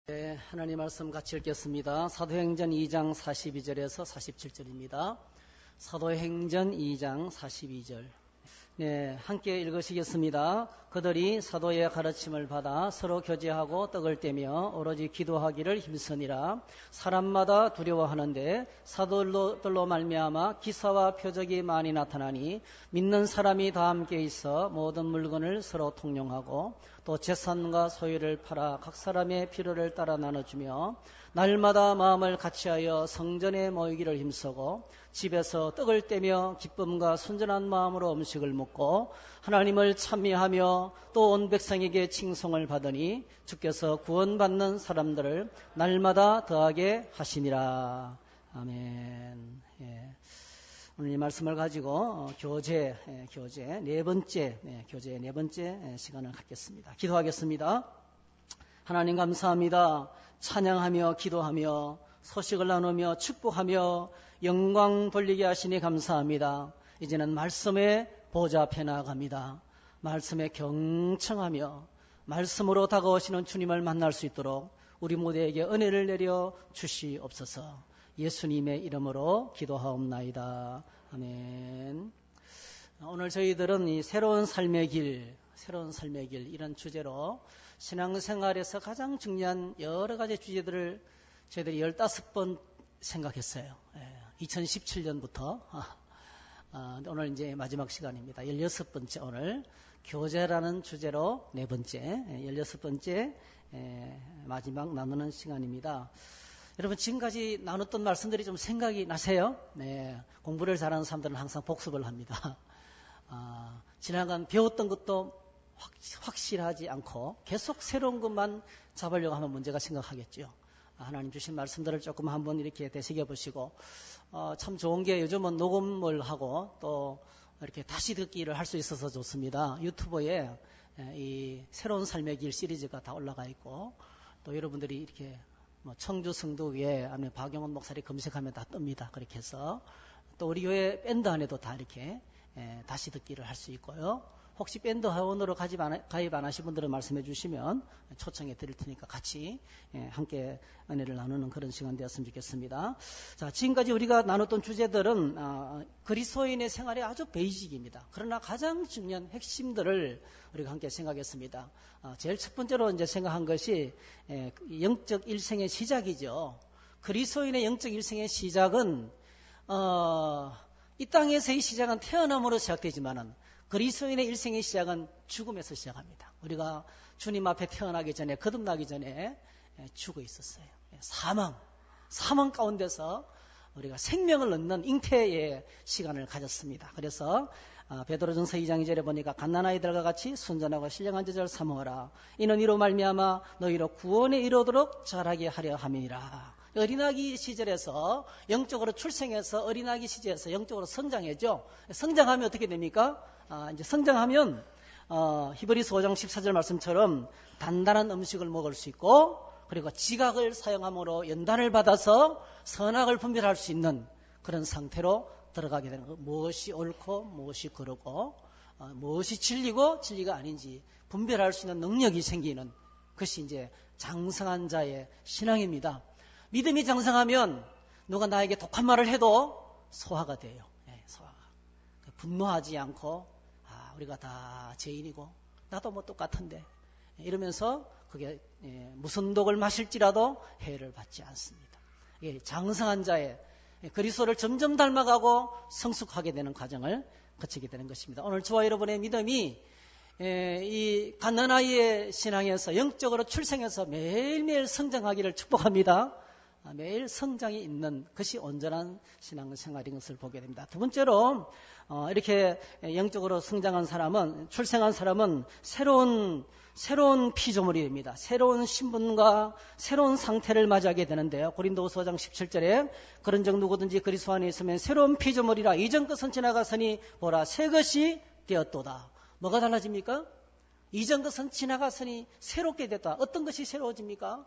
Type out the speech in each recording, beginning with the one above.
네, 하나님 말씀 같이 읽겠습니다. 사도행전 2장 42절에서 47절입니다. 사도행전 2장 42절. 네, 함께 읽으시겠습니다. 그들이 사도의 가르침을 받아 서로 교제하고 떡을 떼며 오로지 기도하기를 힘쓰니라. 사람마다 두려워하는데 사도들로 말미암아 기사와 표적이 많이 나타나니 믿는 사람이 다 함께 있어 모든 물건을 서로 통용하고 또 재산과 소유를 팔아 각 사람의 필요를 따라 나눠주며 날마다 마음을 같이하여 성전에 모이기를 힘쓰고 집에서 떡을 떼며 기쁨과 순전한 마음으로 음식을 먹고 하나님을 찬미하며 또 온 백성에게 칭송을 받으니 주께서 구원받는 사람들을 날마다 더하게 하시니라. 아멘. 예. 오늘 이 말씀을 가지고 교제 네 번째 시간을 갖겠습니다. 기도하겠습니다. 하나님 감사합니다. 찬양하며 기도하며 소식을 나누며 축복하며 영광 돌리게 하시니 감사합니다. 이제는 말씀의 보좌 앞에 나아갑니다. 말씀에 경청하며 말씀으로 다가오시는 주님을 만날 수 있도록 우리 모두에게 은혜를 내려 주시옵소서. 예수님의 이름으로 기도하옵나이다. 아멘. 오늘 저희들은 이 새로운 삶의 길 이런 주제로 신앙생활에서 가장 중요한 여러 가지 주제들을 저희들이 15번 생각했어요. 2017년부터 오늘 이제 마지막 시간입니다. 16번째 오늘 교제라는 주제로 4번째 16번째 마지막 나누는 시간입니다. 여러분 지금까지 나눴던 말씀들이 좀 생각이 나세요? 네, 공부를 잘하는 사람들은 항상 복습을 합니다. 지나간 배웠던 것도 확실하지 않고 계속 새로운 것만 잡으려고 하면 문제가 심각하겠죠. 하나님 주신 말씀들을 조금 한번 이렇게 되새겨 보시고 참 좋은 게 요즘은 녹음을 하고 또 이렇게 다시 듣기를 할 수 있어서 좋습니다. 유튜브에 이 새로운 삶의 길 시리즈가 다 올라가 있고 또 여러분들이 이렇게 청주 성도교회 아니면 박영원 목사님 검색하면 다 뜹니다. 그렇게 해서 또 우리 교회 밴드 안에도 다 이렇게 다시 듣기를 할 수 있고요. 혹시 밴드 회원으로 가입 안 하신 분들은 말씀해 주시면 초청해 드릴 테니까 같이 함께 은혜를 나누는 그런 시간 되었으면 좋겠습니다. 자, 지금까지 우리가 나눴던 주제들은 그리스도인의 생활의 아주 베이직입니다. 그러나 가장 중요한 핵심들을 우리가 함께 생각했습니다. 제일 첫 번째로 이제 생각한 것이 영적 일생의 시작이죠. 그리스도인의 영적 일생의 시작은 이 땅에서의 시작은 태어남으로 시작되지만은 그리스도인의 일생의 시작은 죽음에서 시작합니다. 우리가 주님 앞에 태어나기 전에 거듭나기 전에 죽어 있었어요. 사망 가운데서 우리가 생명을 얻는 잉태의 시간을 가졌습니다. 그래서 베드로전서 2장 2절에 보니까 갓난아이들과 같이 순전하고 신령한 제자를 사모하라. 이는 이로 말미암아 너희로 구원에 이르도록 자라게 하려 함이니라. 어린아기 시절에서 영적으로 출생해서 어린아기 시절에서 영적으로 성장하죠. 성장하면 어떻게 됩니까? 이제 성장하면 히브리서 5장 14절 말씀처럼 단단한 음식을 먹을 수 있고 그리고 지각을 사용함으로 연단을 받아서 선악을 분별할 수 있는 그런 상태로 들어가게 되는 거예요. 무엇이 옳고 무엇이 그르고 무엇이 진리고 진리가 아닌지 분별할 수 있는 능력이 생기는 것이 이제 장성한 자의 신앙입니다. 믿음이 장성하면 누가 나에게 독한 말을 해도 소화가 돼요. 소화가. 분노하지 않고 우리가 다 죄인이고 나도 뭐 똑같은데 이러면서 그게 무슨 독을 마실지라도 해를 받지 않습니다. 장성한 자의 그리스도를 점점 닮아가고 성숙하게 되는 과정을 거치게 되는 것입니다. 오늘 저와 여러분의 믿음이 이 갓난아이의 신앙에서 영적으로 출생해서 매일매일 성장하기를 축복합니다. 매일 성장이 있는 것이 온전한 신앙생활인 것을 보게 됩니다. 두 번째로 이렇게 영적으로 성장한 사람은 출생한 사람은 새로운 피조물이 됩니다. 새로운 신분과 새로운 상태를 맞이하게 되는데요. 고린도후서 5장 17절에 그런즉 누구든지 그리스도 안에 있으면 새로운 피조물이라 이전 것은 지나갔으니 보라 새 것이 되었도다. 뭐가 달라집니까? 이전 것은 지나갔으니 새롭게 됐다. 어떤 것이 새로워집니까?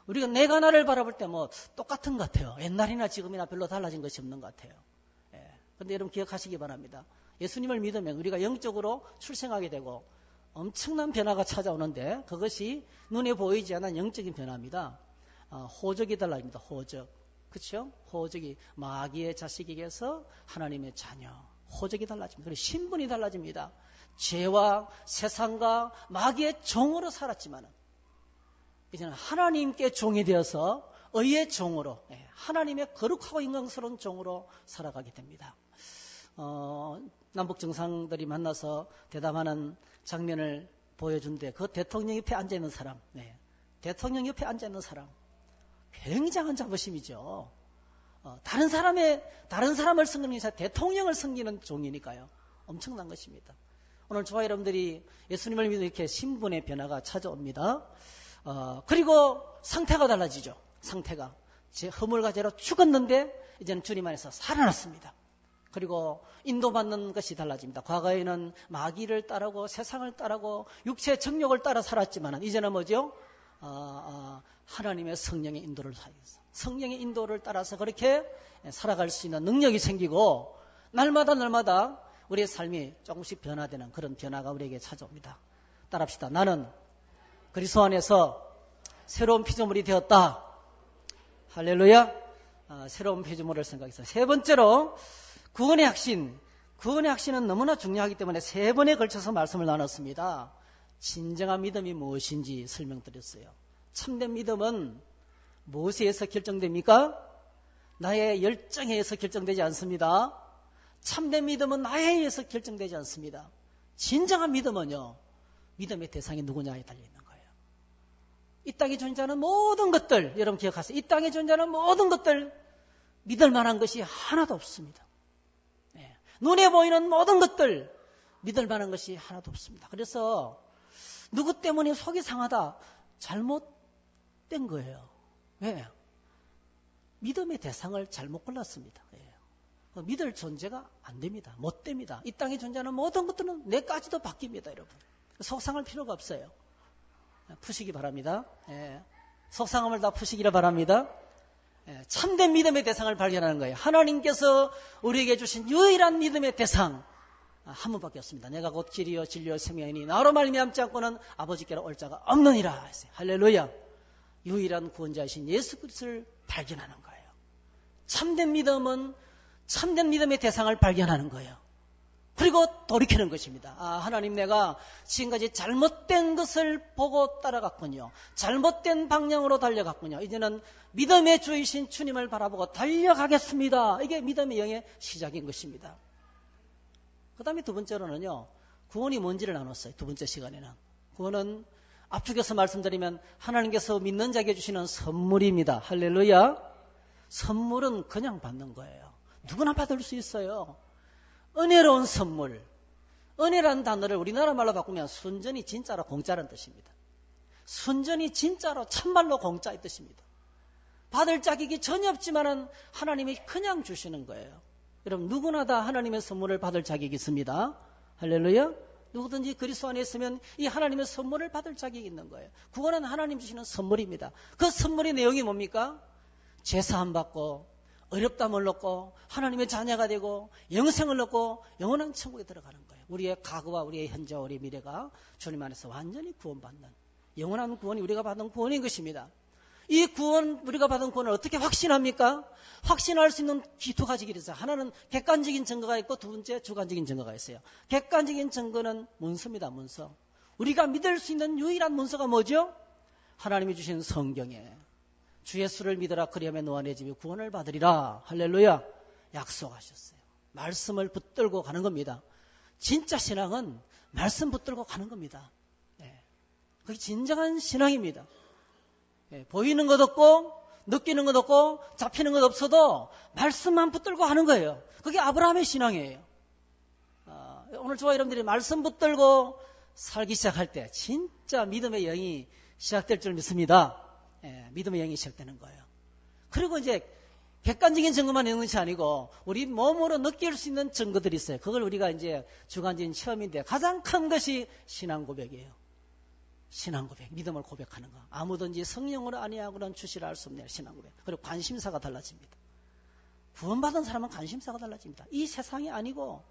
우리가 내가 나를 바라볼 때 뭐 똑같은 것 같아요. 옛날이나 지금이나 별로 달라진 것이 없는 것 같아요. 그런데 여러분 기억하시기 바랍니다. 예수님을 믿으면 우리가 영적으로 출생하게 되고 엄청난 변화가 찾아오는데 그것이 눈에 보이지 않는 영적인 변화입니다. 호적이 달라집니다. 호적. 그렇죠? 호적이 마귀의 자식에게서 하나님의 자녀. 호적이 달라집니다. 그리고 신분이 달라집니다. 죄와 세상과 마귀의 종으로 살았지만 이제는 하나님께 종이 되어서 의의 종으로, 하나님의 거룩하고 영광스러운 종으로 살아가게 됩니다. 남북 정상들이 만나서 대담하는 장면을 보여준데 그 대통령 옆에 앉아있는 사람, 대통령 옆에 앉아있는 사람, 굉장한 자부심이죠. 다른 사람을 섬기는 게 대통령을 섬기는 종이니까요. 엄청난 것입니다. 오늘 저와 여러분들이 예수님을 믿는 이렇게 신분의 변화가 찾아옵니다. 그리고 상태가 달라지죠. 상태가. 제 허물과 죄로 죽었는데 이제는 주님 안에서 살아났습니다. 그리고 인도받는 것이 달라집니다. 과거에는 마귀를 따르고 세상을 따르고 육체의 정욕을 따라 살았지만 이제는 뭐죠? 하나님의 성령의 인도를 사용해서 성령의 인도를 따라서 그렇게 살아갈 수 있는 능력이 생기고 날마다 우리의 삶이 조금씩 변화되는 그런 변화가 우리에게 찾아옵니다. 따라합시다. 나는 그리스도 안에서 새로운 피조물이 되었다. 할렐루야. 새로운 피조물을 생각해서 세 번째로 구원의 확신. 구원의 확신은 너무나 중요하기 때문에 세 번에 걸쳐서 말씀을 나눴습니다. 진정한 믿음이 무엇인지 설명드렸어요. 참된 믿음은 무엇에 의해서 결정됩니까? 나의 열정에 의해서 결정되지 않습니다. 참된 믿음은 나에 의해서 결정되지 않습니다. 진정한 믿음은요, 믿음의 대상이 누구냐에 달려있는 거예요. 이 땅에 존재하는 모든 것들, 여러분 기억하세요. 이 땅에 존재하는 모든 것들 믿을 만한 것이 하나도 없습니다. 눈에 보이는 모든 것들 믿을 만한 것이 하나도 없습니다. 그래서 누구 때문에 속이 상하다, 잘못된 거예요. 왜? 믿음의 대상을 잘못 골랐습니다. 믿을 존재가 안 됩니다. 못 됩니다. 이 땅에 존재하는 모든 것들은 내까지도 바뀝니다, 여러분. 속상할 필요가 없어요. 푸시기 바랍니다. 속상함을 다 푸시기를 바랍니다. 참된 믿음의 대상을 발견하는 거예요. 하나님께서 우리에게 주신 유일한 믿음의 대상 한 분밖에 없습니다. 내가 곧 길이요 진리요 생명이니 나로 말미암지 않고는 아버지께로 올 자가 없느니라 했어요. 할렐루야. 유일한 구원자이신 예수 그리스도를 발견하는 거예요. 참된 믿음은 참된 믿음의 대상을 발견하는 거예요. 그리고 돌이키는 것입니다. 하나님, 내가 지금까지 잘못된 것을 보고 따라갔군요. 잘못된 방향으로 달려갔군요. 이제는 믿음의 주이신 주님을 바라보고 달려가겠습니다. 이게 믿음의 영의 시작인 것입니다. 그 다음에 두 번째로는요, 구원이 뭔지를 나눴어요. 두 번째 시간에는. 구원은 앞쪽에서 말씀드리면 하나님께서 믿는 자에게 주시는 선물입니다. 할렐루야. 선물은 그냥 받는 거예요. 누구나 받을 수 있어요. 은혜로운 선물. 은혜라는 단어를 우리나라 말로 바꾸면 순전히 진짜로 공짜라는 뜻입니다. 순전히 진짜로 참말로 공짜의 뜻입니다. 받을 자격이 전혀 없지만은 하나님이 그냥 주시는 거예요. 여러분, 누구나 다 하나님의 선물을 받을 자격이 있습니다. 할렐루야. 누구든지 그리스도 안에 있으면 이 하나님의 선물을 받을 자격이 있는 거예요. 구원은 하나님 주시는 선물입니다. 그 선물의 내용이 뭡니까? 죄사함 받고 어렵담을 얻고 하나님의 자녀가 되고 영생을 얻고 영원한 천국에 들어가는 거예요. 우리의 과거와 우리의 현재와 우리의 미래가 주님 안에서 완전히 구원받는 영원한 구원이 우리가 받은 구원인 것입니다. 이 구원, 우리가 받은 구원을 어떻게 확신합니까? 확신할 수 있는 두 가지 길이 있어요. 하나는 객관적인 증거가 있고 두 번째 주관적인 증거가 있어요. 객관적인 증거는 문서입니다. 문서. 우리가 믿을 수 있는 유일한 문서가 뭐죠? 하나님이 주신 성경에 주 예수를 믿으라 그리하면 너와 내 집이 구원을 받으리라. 할렐루야. 약속하셨어요. 말씀을 붙들고 가는 겁니다. 진짜 신앙은 말씀 붙들고 가는 겁니다. 그게 진정한 신앙입니다. 보이는 것 없고 느끼는 것 없고 잡히는 것 없어도 말씀만 붙들고 하는 거예요. 그게 아브라함의 신앙이에요. 오늘 저와 여러분들이 말씀 붙들고 살기 시작할 때 진짜 믿음의 영이 시작될 줄 믿습니다. 믿음의 영이 시작되는 거예요. 그리고 이제 객관적인 증거만 있는 것이 아니고 우리 몸으로 느낄 수 있는 증거들이 있어요. 그걸 우리가 이제 주관적인 체험인데 가장 큰 것이 신앙 고백이에요. 신앙 고백, 믿음을 고백하는 거. 아무든지 성령으로 아니하고는 주시라 할 수 없네요. 신앙 고백. 그리고 관심사가 달라집니다. 구원받은 사람은 관심사가 달라집니다. 이 세상이 아니고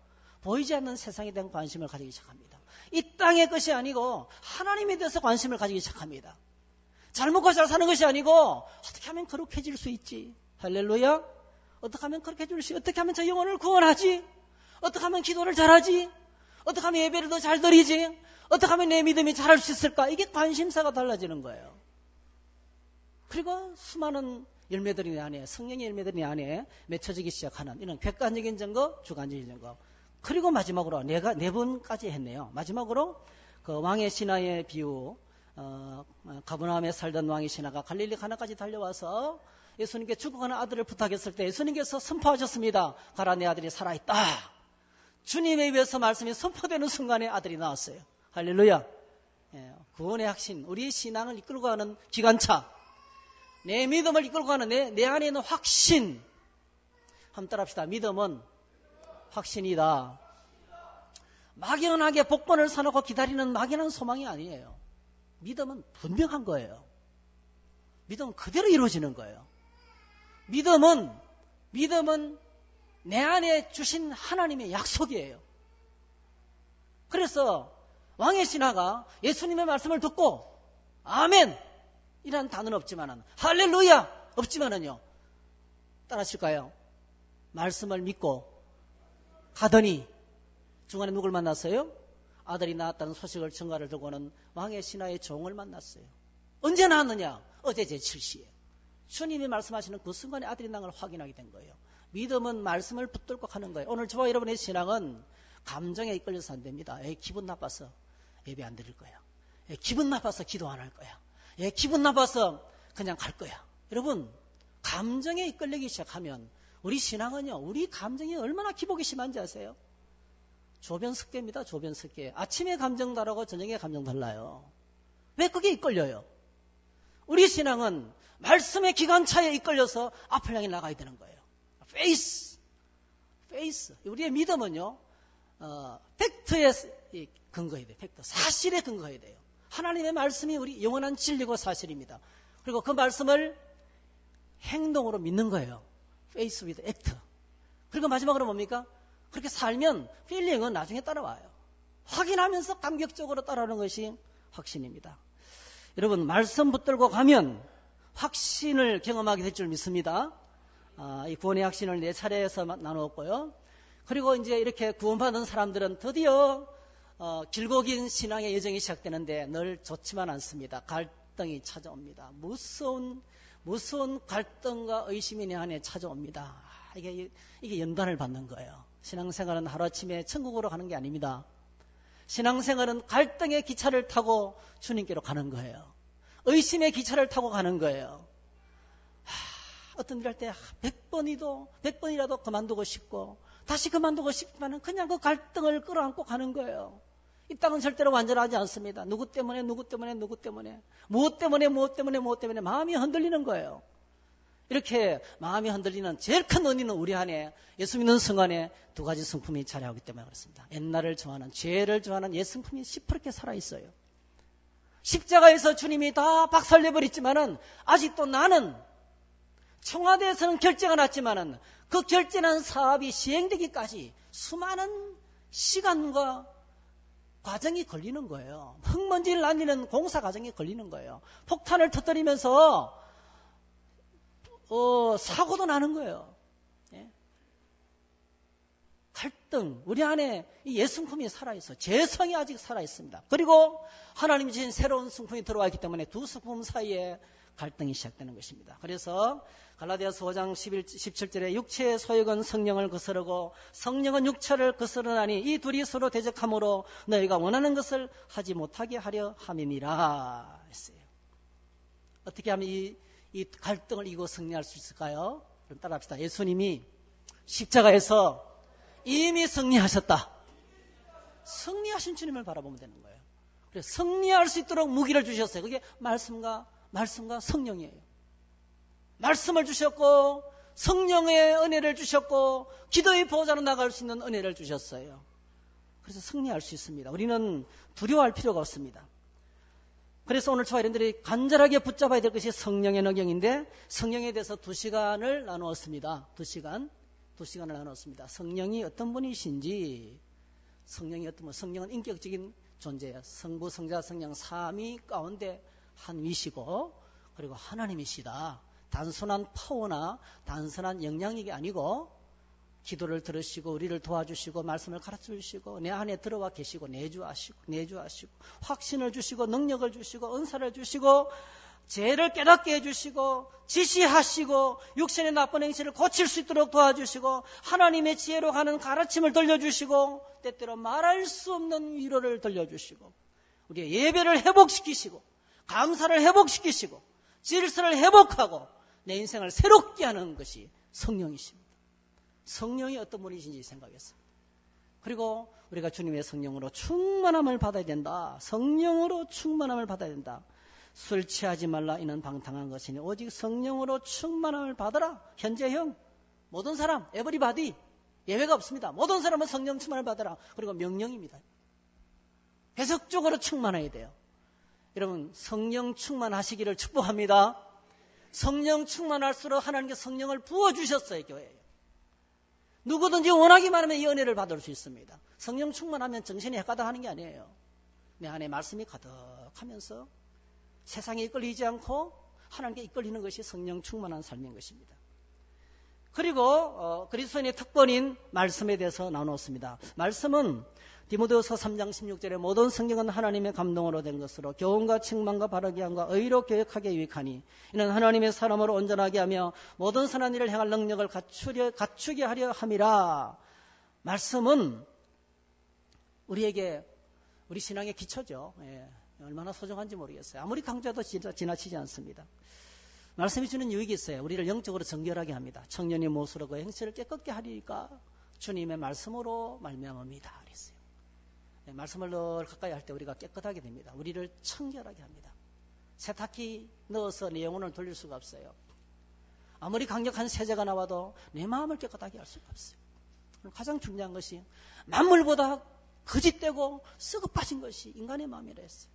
보이지 않는 세상에 대한 관심을 가지기 시작합니다. 이 땅의 것이 아니고 하나님에 대해서 관심을 가지기 시작합니다. 잘 먹고 잘 사는 것이 아니고 어떻게 하면 거룩해질 수 있지? 할렐루야. 어떻게 하면 거룩해질 수 있지? 어떻게 하면 저 영혼을 구원하지? 어떻게 하면 기도를 잘하지? 어떻게 하면 예배를 더 잘 드리지? 어떻게 하면 내 믿음이 자랄 수 있을까? 이게 관심사가 달라지는 거예요. 그리고 수많은 열매들이 내 안에, 성령의 열매들이 내 안에 맺혀지기 시작하는 이런 객관적인 증거, 주관적인 증거. 그리고 마지막으로 내가 네 번까지 했네요. 마지막으로 그 왕의 신하의 비유, 가버나움에 살던 왕의 신하가 갈릴리 가나까지 달려와서 예수님께 죽어가는 아들을 부탁했을 때 예수님께서 선포하셨습니다. 가라, 내 아들이 살아있다. 주님에 의해서 말씀이 선포되는 순간에 아들이 나왔어요. 할렐루야. 구원의 확신, 우리의 신앙을 이끌고 가는 기관차, 내 믿음을 이끌고 가는 내 안에 있는 확신. 한번 따라합시다. 믿음은 확신이다. 막연하게 복권을 사놓고 기다리는 막연한 소망이 아니에요. 믿음은 분명한 거예요. 믿음은 그대로 이루어지는 거예요. 믿음은 내 안에 주신 하나님의 약속이에요. 그래서 왕의 신하가 예수님의 말씀을 듣고 아멘 이라는 단어는 없지만은 할렐루야 없지만은요. 따라하실까요? 말씀을 믿고 가더니 중간에 누굴 만났어요? 아들이 낳았다는 소식을 전가를 들고는 왕의 신하의 종을 만났어요. 언제 나왔느냐? 어제 제 7시에. 주님이 말씀하시는 그 순간에 아들이 낳은 걸 확인하게 된 거예요. 믿음은 말씀을 붙들고 가는 거예요. 오늘 저와 여러분의 신앙은 감정에 이끌려서 안 됩니다. 기분 나빠서 예배 안 드릴 거야. 기분 나빠서 기도 안 할 거야. 기분 나빠서 그냥 갈 거야. 여러분, 감정에 이끌리기 시작하면 우리 신앙은요, 우리 감정이 얼마나 기복이 심한지 아세요? 조변석계입니다. 조변석계. 아침에 감정 다르고 저녁에 감정 달라요. 왜 그게 이끌려요? 우리 신앙은 말씀의 기관차에 이끌려서 앞을 향해 나가야 되는 거예요. 페이스. 우리의 믿음은요, 팩트에 근거해야 돼요. 팩트. 사실에 근거해야 돼요. 하나님의 말씀이 우리 영원한 진리고 사실입니다. 그리고 그 말씀을 행동으로 믿는 거예요. Faith with act. 그리고 마지막으로 뭡니까? 그렇게 살면 필링은 나중에 따라와요. 확인하면서 감격적으로 따라오는 것이 확신입니다. 여러분, 말씀 붙들고 가면 확신을 경험하게 될 줄 믿습니다. 이 구원의 확신을 4차례에서 나누었고요. 그리고 이제 이렇게 구원받은 사람들은 드디어 길고 긴 신앙의 여정이 시작되는데 늘 좋지만 않습니다. 갈등이 찾아옵니다. 무서운 갈등과 의심이 내 안에 찾아옵니다. 이게 연단을 받는 거예요. 신앙생활은 하루아침에 천국으로 가는 게 아닙니다. 신앙생활은 갈등의 기차를 타고 주님께로 가는 거예요. 의심의 기차를 타고 가는 거예요. 어떤 일 할 때 100번이라도 그만두고 싶고 다시 그만두고 싶지만 그냥 그 갈등을 끌어안고 가는 거예요. 이 땅은 절대로 완전하지 않습니다. 누구 때문에 무엇 때문에 마음이 흔들리는 거예요. 이렇게 마음이 흔들리는 제일 큰 원인은 우리 안에 예수 믿는 순간에 2가지 성품이 자리하기 때문에 그렇습니다. 옛날을 좋아하는, 죄를 좋아하는 옛 성품이 시퍼렇게 살아있어요. 십자가에서 주님이 다 박살내버렸지만은 아직도 나는 청와대에서는 결제가 났지만은 그 결제난 사업이 시행되기까지 수많은 시간과 과정이 걸리는 거예요. 흙먼지를 날리는 공사 과정이 걸리는 거예요. 폭탄을 터뜨리면서 사고도 나는 거예요. 갈등, 우리 안에 이 옛성품이 살아있어. 죄성이 아직 살아있습니다. 그리고 하나님이 주신 새로운 성품이 들어와 있기 때문에 두 성품 사이에 갈등이 시작되는 것입니다. 그래서 갈라디아서 5장 17절에 육체의 소욕은 성령을 거스르고 성령은 육체를 거스르나니 이 둘이 서로 대적함으로 너희가 원하는 것을 하지 못하게 하려 함이니라 했어요. 어떻게 하면 이 갈등을 이기고 승리할 수 있을까요? 그럼 따라합시다. 예수님이 십자가에서 이미 승리하셨다. 승리하신 주님을 바라보면 되는 거예요. 그래서 승리할 수 있도록 무기를 주셨어요. 그게 말씀과 성령이에요. 말씀을 주셨고 성령의 은혜를 주셨고 기도의 보호자로 나갈 수 있는 은혜를 주셨어요. 그래서 승리할 수 있습니다. 우리는 두려워할 필요가 없습니다. 그래서 오늘 저와 여러분들이 간절하게 붙잡아야 될 것이 성령의 능력인데 성령에 대해서 2시간을 나누었습니다. 2시간을 나누었습니다. 성령이 어떤 분이신지 성령이 어떤 성령은 인격적인 존재예요. 성부, 성자, 성령 삼위 가운데 한 위시고 그리고 하나님이시다. 단순한 파워나 단순한 영향력이 아니고 기도를 들으시고 우리를 도와주시고 말씀을 가르쳐주시고 내 안에 들어와 계시고 내주하시고 확신을 주시고 능력을 주시고 은사를 주시고 죄를 깨닫게 해주시고 지시하시고 육신의 나쁜 행실을 고칠 수 있도록 도와주시고 하나님의 지혜로 가는 가르침을 들려주시고 때때로 말할 수 없는 위로를 들려주시고 우리의 예배를 회복시키시고 감사를 회복시키시고 질서를 회복하고 내 인생을 새롭게 하는 것이 성령이십니다. 성령이 어떤 분이신지 생각했습니다. 그리고 우리가 주님의 성령으로 충만함을 받아야 된다. 성령으로 충만함을 받아야 된다. 술 취하지 말라 이는 방탕한 것이니 오직 성령으로 충만함을 받아라. 현재형 모든 사람 에브리바디 예외가 없습니다. 모든 사람은 성령 충만을 받아라. 그리고 명령입니다. 계속적으로 충만해야 돼요. 여러분 성령 충만하시기를 축복합니다. 성령 충만할수록 하나님께 성령을 부어주셨어요. 교회에. 누구든지 원하기만 하면 이 은혜를 받을 수 있습니다. 성령 충만하면 정신이 헷가닥하는 게 아니에요. 내 안에 말씀이 가득하면서 세상에 이끌리지 않고 하나님께 이끌리는 것이 성령 충만한 삶인 것입니다. 그리고 그리스도인의 특권인 말씀에 대해서 나눴습니다. 말씀은 디모데후서 3장 16절에 모든 성경은 하나님의 감동으로 된 것으로 교훈과 책망과 바르게 함과 의로 교육하게 유익하니 이는 하나님의 사람으로 온전하게 하며 모든 선한 일을 행할 능력을 갖추게 하려 함이라. 말씀은 우리에게 우리 신앙의 기초죠. 예, 얼마나 소중한지 모르겠어요. 아무리 강조해도 지나치지 않습니다. 말씀이 주는 유익이 있어요. 우리를 영적으로 정결하게 합니다. 청년의 못으로 그 행실을 깨끗게 하리니까 주님의 말씀으로 말미암습니다. 그랬어요. 말씀을 늘 가까이 할 때 우리가 깨끗하게 됩니다. 우리를 청결하게 합니다. 세탁기 넣어서 내 영혼을 돌릴 수가 없어요. 아무리 강력한 세제가 나와도 내 마음을 깨끗하게 할 수가 없어요. 가장 중요한 것이 만물보다 거짓되고 썩어 빠진 것이 인간의 마음이라 했어요.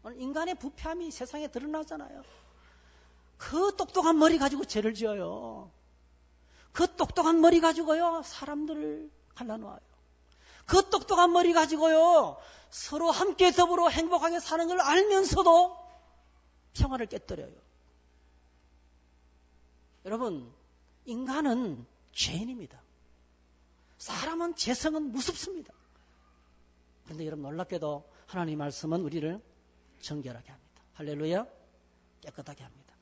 오늘 인간의 부패함이 세상에 드러나잖아요. 그 똑똑한 머리 가지고 죄를 지어요. 그 똑똑한 머리 가지고요 사람들을 갈라놓아요. 그 똑똑한 머리 가지고요 서로 함께 더불어 행복하게 사는 걸 알면서도 평화를 깨뜨려요. 여러분 인간은 죄인입니다. 사람은 죄성은 무섭습니다. 그런데 여러분 놀랍게도 하나님의 말씀은 우리를 정결하게 합니다. 할렐루야. 깨끗하게 합니다.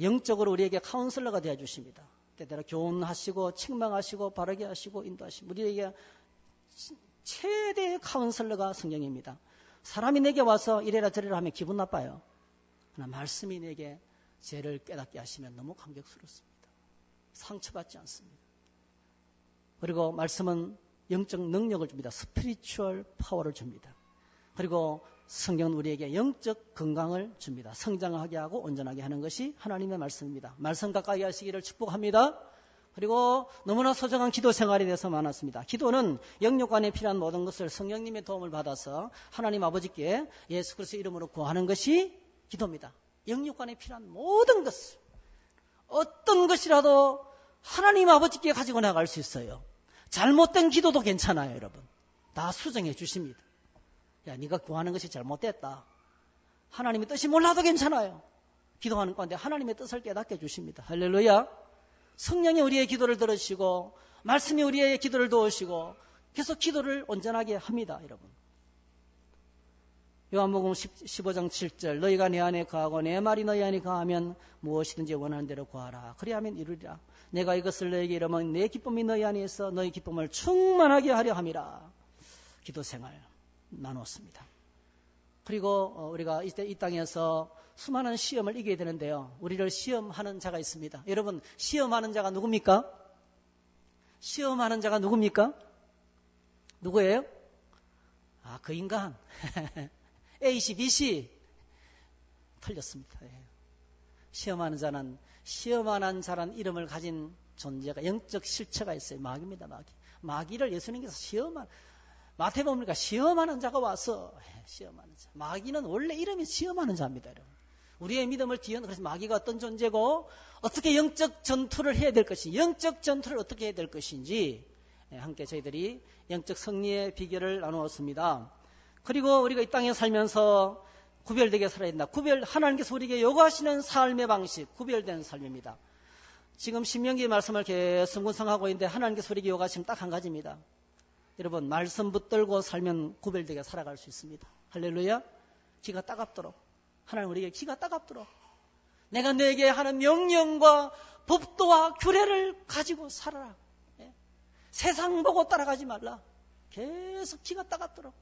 영적으로 우리에게 카운슬러가 되어주십니다. 때때로 교훈하시고 책망하시고 바르게 하시고 인도하시고 우리에게 최대의 카운슬러가 성령입니다. 사람이 내게 와서 이래라 저래라 하면 기분 나빠요. 그러나 말씀이 내게 죄를 깨닫게 하시면 너무 감격스럽습니다. 상처받지 않습니다. 그리고 말씀은 영적 능력을 줍니다. 스피리추얼 파워를 줍니다. 그리고 성경은 우리에게 영적 건강을 줍니다. 성장하게 하고 온전하게 하는 것이 하나님의 말씀입니다. 말씀 가까이 하시기를 축복합니다. 그리고 너무나 소중한 기도 생활에 대해서 많았습니다. 기도는 영육간에 필요한 모든 것을 성령님의 도움을 받아서 하나님 아버지께 예수 그리스도의 이름으로 구하는 것이 기도입니다. 영육간에 필요한 모든 것을 어떤 것이라도 하나님 아버지께 가지고 나갈 수 있어요. 잘못된 기도도 괜찮아요. 여러분 다 수정해 주십니다. 야, 네가 구하는 것이 잘못됐다. 하나님의 뜻이 몰라도 괜찮아요. 기도하는 가운데 하나님의 뜻을 깨닫게 해주십니다. 할렐루야. 성령이 우리의 기도를 들으시고 말씀이 우리의 기도를 도우시고 계속 기도를 온전하게 합니다. 여러분 요한복음 15장 7절 너희가 내 안에 거하고 내 말이 너희 안에 거하면 무엇이든지 원하는 대로 구하라. 그리하면 이루리라. 내가 이것을 너희에게 이르면 내 기쁨이 너희 안에 있어 너희 기쁨을 충만하게 하려 함이라. 기도생활 나눴습니다. 그리고 우리가 이때 이 땅에서 수많은 시험을 이겨야 되는데요. 우리를 시험하는 자가 있습니다. 여러분 시험하는 자가 누굽니까? 시험하는 자가 누굽니까? 누구예요? 아, 그 인간. A씨, B씨. 틀렸습니다. 시험하는 자는 시험하는 자란 이름을 가진 존재가 영적 실체가 있어요. 마귀입니다. 마귀를 예수님께서 마태복음 보니까 시험하는 자가 와서 시험하는 자. 마귀는 원래 이름이 시험하는 자입니다. 여러분. 우리의 믿음을 뒤흔들 그래서 마귀가 어떤 존재고 어떻게 영적 전투를 해야 될 것인지 영적 전투를 어떻게 해야 될 것인지 함께 저희들이 영적 승리의 비결을 나누었습니다. 그리고 우리가 이 땅에 살면서 구별되게 살아야 된다. 하나님께서 우리에게 요구하시는 삶의 방식, 구별된 삶입니다. 지금 신명기 말씀을 계속 묵상하고 있는데 하나님께서 우리에게 요구하시는 딱 한 가지입니다. 여러분, 말씀 붙들고 살면 구별되게 살아갈 수 있습니다. 할렐루야. 귀가 따갑도록, 하나님 우리에게 귀가 따갑도록 내가 너에게 하는 명령과 법도와 규례를 가지고 살아라. 세상 보고 따라가지 말라. 계속 귀가 따갑도록.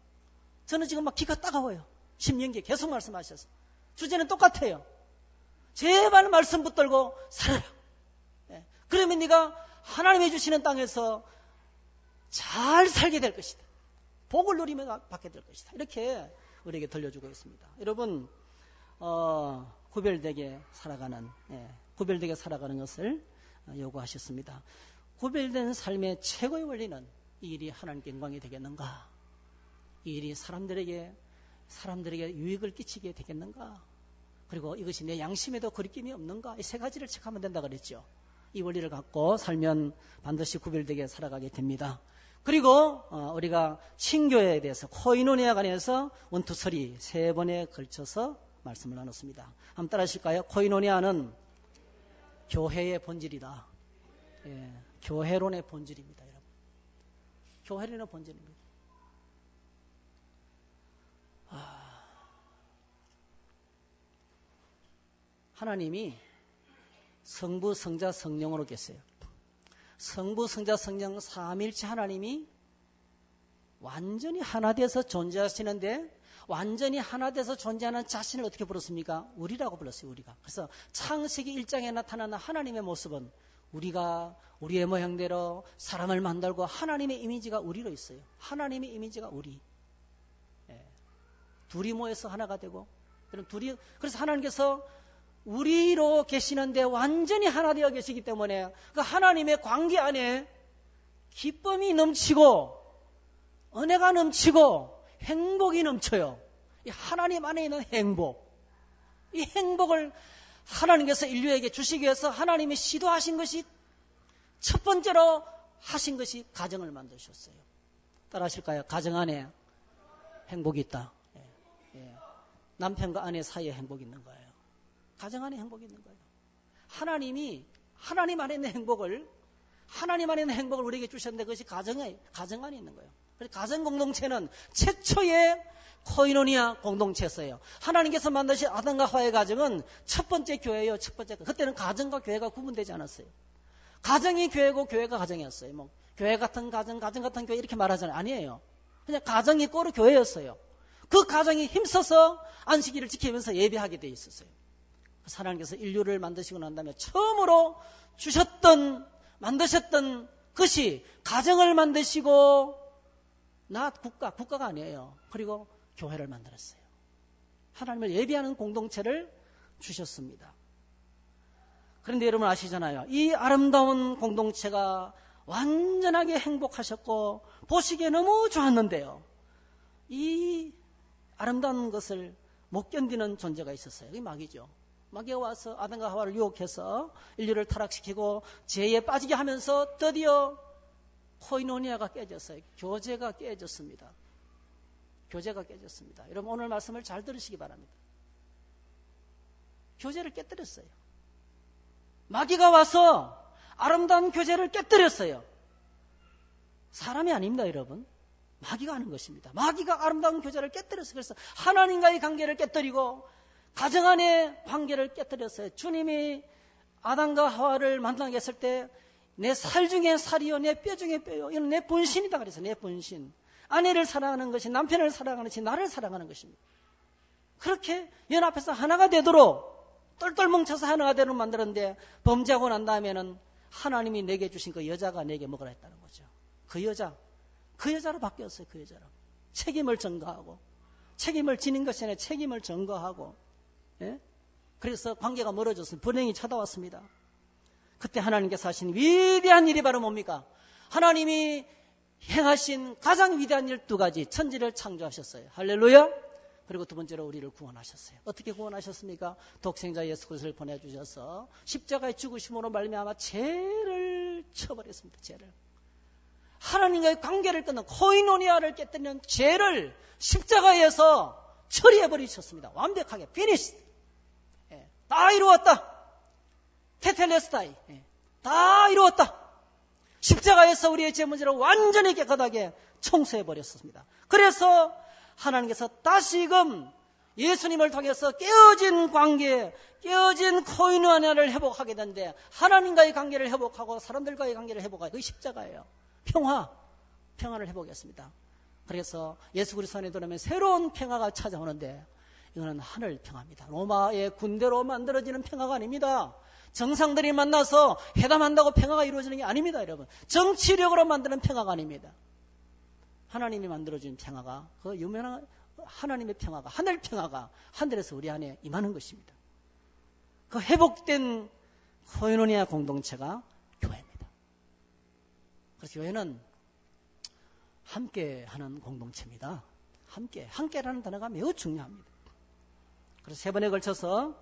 저는 지금 막 귀가 따가워요. 신명기에 계속 말씀하셔서. 주제는 똑같아요. 제발 말씀 붙들고 살아라. 그러면 네가 하나님이 주시는 땅에서 잘 살게 될 것이다. 복을 누리며 받게 될 것이다. 이렇게 우리에게 들려주고 있습니다. 여러분, 구별되게 살아가는 것을 요구하셨습니다. 구별된 삶의 최고의 원리는 이 일이 하나님께 영광이 되겠는가? 이 일이 사람들에게 유익을 끼치게 되겠는가? 그리고 이것이 내 양심에도 거리낌이 없는가? 이 세 가지를 체크하면 된다 그랬죠. 이 원리를 갖고 살면 반드시 구별되게 살아가게 됩니다. 그리고 우리가 신교회에 대해서 코이노니아에 관해서 1, 2, 3 세 번에 걸쳐서 말씀을 나눴습니다. 한번 따라 하실까요? 코이노니아는 교회의 본질이다. 교회론의 본질입니다, 여러분. 교회론의 본질입니다. 하나님이 성부, 성자, 성령으로 계세요. 성부, 성자, 성령 삼일체 하나님이 완전히 하나 돼서 존재하시는데 완전히 하나 돼서 존재하는 자신을 어떻게 불렀습니까? 우리라고 불렀어요. 우리가. 그래서 창세기 1장에 나타나는 하나님의 모습은 우리가 우리의 모양대로 사람을 만들고 하나님의 이미지가 우리로 있어요. 하나님의 이미지가 우리. 둘이 모여서 하나가 되고 그래서 하나님께서 우리로 계시는데 완전히 하나 되어 계시기 때문에 그 하나님의 관계 안에 기쁨이 넘치고 은혜가 넘치고 행복이 넘쳐요. 이 하나님 안에 있는 행복. 이 행복을 하나님께서 인류에게 주시기 위해서 하나님이 시도하신 것이 첫 번째로 하신 것이 가정을 만드셨어요. 따라 하실까요? 가정 안에 행복이 있다. 남편과 아내 사이에 행복이 있는 거예요. 가정 안에 행복이 있는 거예요. 하나님이 하나님 안에 있는 행복을 우리에게 주셨는데 그것이 가정 안에 있는 거예요. 그래서 가정 공동체는 최초의 코이노니아 공동체였어요. 하나님께서 만드신 아담과 하와의 가정은 첫 번째 교회예요. 첫 번째. 그때는 가정과 교회가 구분되지 않았어요. 가정이 교회고 교회가 가정이었어요. 교회 같은 가정 같은 교회 이렇게 말하잖아요. 아니에요. 그냥 가정이 꼬르 교회였어요. 그 가정이 힘써서 안식일을 지키면서 예배하게 돼 있었어요. 하나님께서 인류를 만드시고 난 다음에 처음으로 만드셨던 것이 가정을 만드시고 국가가 아니에요. 그리고 교회를 만들었어요. 하나님을 예배하는 공동체를 주셨습니다. 그런데 여러분 아시잖아요. 이 아름다운 공동체가 완전하게 행복하셨고 보시기에 너무 좋았는데요. 이 아름다운 것을 못 견디는 존재가 있었어요. 그게 마귀죠. 마귀가 와서 아담과 하와를 유혹해서 인류를 타락시키고 죄에 빠지게 하면서 드디어 코이노니아가 깨졌어요. 교제가 깨졌습니다. 여러분 오늘 말씀을 잘 들으시기 바랍니다. 교제를 깨뜨렸어요. 마귀가 와서 아름다운 교제를 깨뜨렸어요. 사람이 아닙니다, 여러분. 마귀가 하는 것입니다. 마귀가 아름다운 교제를 깨뜨렸어요. 그래서 하나님과의 관계를 깨뜨리고 가정 안의 관계를 깨뜨렸어요. 주님이 아담과 하와를 만나게 했을 때 내 살 중에 살이요 내 뼈 중에 뼈요 이건 내 본신이다 그래서 내 본신. 아내를 사랑하는 것이 남편을 사랑하는 것이 나를 사랑하는 것입니다. 그렇게 연합해서 하나가 되도록 똘똘 뭉쳐서 하나가 되도록 만들었는데 범죄하고 난 다음에는 하나님이 내게 주신 그 여자가 내게 먹으라 했다는 거죠. 그 여자로 바뀌었어요. 그 여자로. 책임을 전가하고 책임을 지는 것이 아니라 책임을 전가하고 그래서 관계가 멀어졌어요. 불행이 찾아왔습니다. 그때 하나님께서 하신 위대한 일이 바로 뭡니까? 하나님이 행하신 가장 위대한 일 2가지. 천지를 창조하셨어요. 할렐루야. 그리고 두 번째로 우리를 구원하셨어요. 어떻게 구원하셨습니까? 독생자 예수 그리스도를 보내주셔서 십자가의 죽으심으로 말미암아 죄를 쳐버렸습니다. 죄를. 하나님과의 관계를 끊는 코이노니아를 깨뜨리는 죄를 십자가에서 처리해버리셨습니다. 완벽하게 피니시. 다 이루었다. 테텔레스타이. 다 이루었다. 십자가에서 우리의 죄 문제를 완전히 깨끗하게 청소해버렸습니다. 그래서 하나님께서 다시금 예수님을 통해서 깨어진 관계, 깨어진 코이노니아를 회복하게 되는데 하나님과의 관계를 회복하고 사람들과의 관계를 회복하고 그게 십자가예요. 평화를 회복했습니다. 그래서 예수 그리스도 안에 들어오면 새로운 평화가 찾아오는데 이거는 하늘 평화입니다. 로마의 군대로 만들어지는 평화가 아닙니다. 정상들이 만나서 회담한다고 평화가 이루어지는 게 아닙니다, 여러분. 정치력으로 만드는 평화가 아닙니다. 하나님이 만들어준 평화가, 그 유명한 하나님의 평화가, 하늘 평화가 하늘에서 우리 안에 임하는 것입니다. 그 회복된 코이노니아 공동체가 교회입니다. 그래서 교회는 함께하는 공동체입니다. 함께라는 단어가 매우 중요합니다. 그래서 세 번에 걸쳐서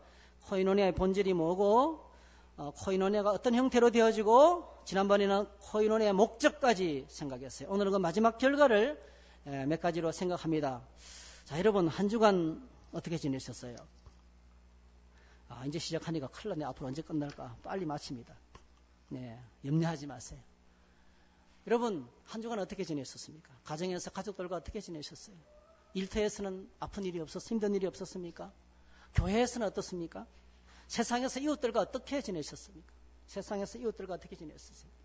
코이노니아의 본질이 뭐고, 코이노니아가 어떤 형태로 되어지고, 지난번에는 코이노니아의 목적까지 생각했어요. 오늘은 그 마지막 결과를 몇 가지로 생각합니다. 자, 여러분 한 주간 어떻게 지내셨어요? 이제 시작하니까 큰일 났네. 앞으로 언제 끝날까? 빨리 마칩니다. 네, 염려하지 마세요. 여러분 한 주간 어떻게 지내셨습니까? 가정에서 가족들과 어떻게 지내셨어요? 일터에서는 아픈 일이 없었습니까? 힘든 일이 없었습니까? 교회에서는 어떻습니까? 세상에서 이웃들과 어떻게 지내셨습니까? 세상에서 이웃들과 어떻게 지냈습니까?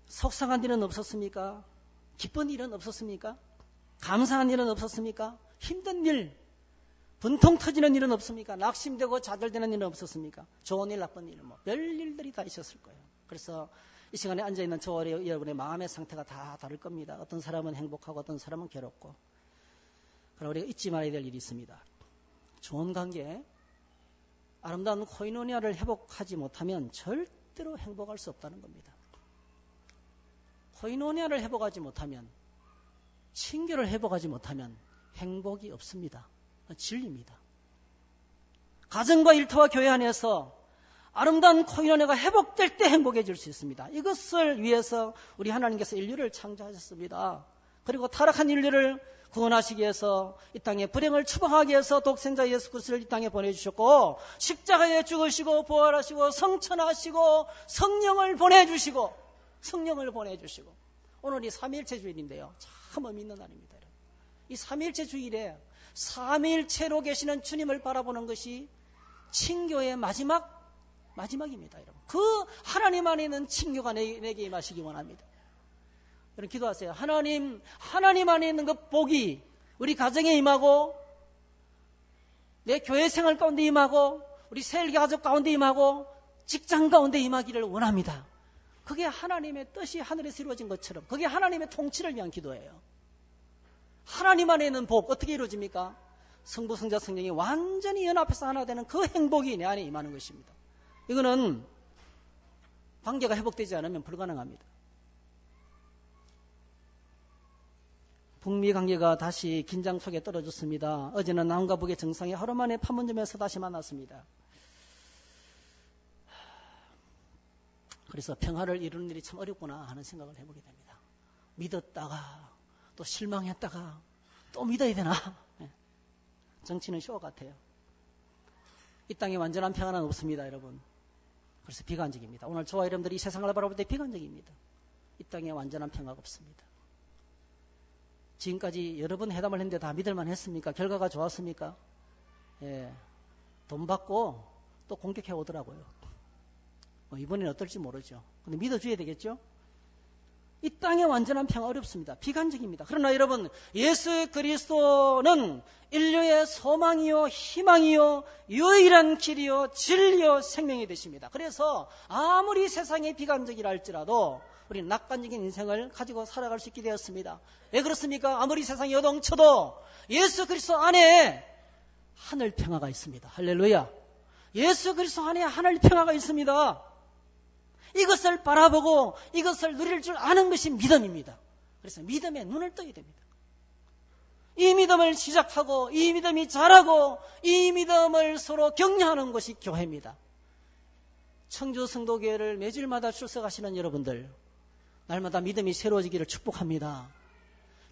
속상한 일은 없었습니까? 기쁜 일은 없었습니까? 감사한 일은 없었습니까? 힘든 일, 분통 터지는 일은 없습니까? 낙심되고 좌절되는 일은 없었습니까? 좋은 일, 나쁜 일, 별일들이 다 있었을 거예요. 그래서 이 시간에 앉아있는 저와 여러분의 마음의 상태가 다 다를 겁니다. 어떤 사람은 행복하고 어떤 사람은 괴롭고. 그러나 우리가 잊지 말아야 될 일이 있습니다. 좋은 관계, 아름다운 코이노니아를 회복하지 못하면 절대로 행복할 수 없다는 겁니다. 코이노니아를 회복하지 못하면, 친교를 회복하지 못하면 행복이 없습니다. 진리입니다. 가정과 일터와 교회 안에서 아름다운 코이노니아가 회복될 때 행복해질 수 있습니다. 이것을 위해서 우리 하나님께서 인류를 창조하셨습니다. 그리고 타락한 인류를 구원하시기 위해서 이 땅에 불행을 추방하기 위해서 독생자 예수 그리스도를 이 땅에 보내주셨고, 십자가에 죽으시고 부활하시고 성천하시고 성령을 보내주시고 오늘이 삼위일체 주일인데요. 참 의미 있는 날입니다. 이 삼위일체 주일에 삼위일체로 계시는 주님을 바라보는 것이 친교의 마지막입니다. 여러분. 그 하나님 안에 있는 친교가 내게 임하시기 원합니다. 여러분 기도하세요. 하나님 안에 있는 그 복이 우리 가정에 임하고, 내 교회 생활 가운데 임하고, 우리 세일기 가족 가운데 임하고, 직장 가운데 임하기를 원합니다. 그게 하나님의 뜻이 하늘에서 이루어진 것처럼, 그게 하나님의 통치를 위한 기도예요. 하나님 안에 있는 복 어떻게 이루어집니까? 성부, 성자, 성령이 완전히 연합해서 하나 되는 그 행복이 내 안에 임하는 것입니다. 이거는 관계가 회복되지 않으면 불가능합니다. 북미 관계가 다시 긴장 속에 떨어졌습니다. 어제는 남과 북의 정상이 하루 만에 판문점에서 다시 만났습니다. 그래서 평화를 이루는 일이 참 어렵구나 하는 생각을 해보게 됩니다. 믿었다가 또 실망했다가 또 믿어야 되나? 정치는 쇼 같아요. 이 땅에 완전한 평화는 없습니다, 여러분. 그래서 비관적입니다. 오늘 저와 여러분들이 이 세상을 바라볼 때 비관적입니다. 이 땅에 완전한 평화가 없습니다. 지금까지 여러 번 회담을 했는데 다 믿을만 했습니까? 결과가 좋았습니까? 돈 받고 또 공격해 오더라고요. 이번에는 어떨지 모르죠. 근데 믿어줘야 되겠죠? 이 땅에 완전한 평화 어렵습니다. 비관적입니다. 그러나 여러분, 예수 그리스도는 인류의 소망이요, 희망이요, 유일한 길이요, 진리요, 생명이 되십니다. 그래서 아무리 세상이 비관적이라 할지라도 우리는 낙관적인 인생을 가지고 살아갈 수 있게 되었습니다. 왜 그렇습니까? 아무리 세상이 요동쳐도 예수 그리스도 안에 하늘 평화가 있습니다. 할렐루야. 예수 그리스도 안에 하늘 평화가 있습니다. 이것을 바라보고 이것을 누릴 줄 아는 것이 믿음입니다. 그래서 믿음에 눈을 떠야 됩니다. 이 믿음을 시작하고 이 믿음이 자라고 이 믿음을 서로 격려하는 것이 교회입니다. 청주 성도교회를 매주일마다 출석하시는 여러분들, 날마다 믿음이 새로워지기를 축복합니다.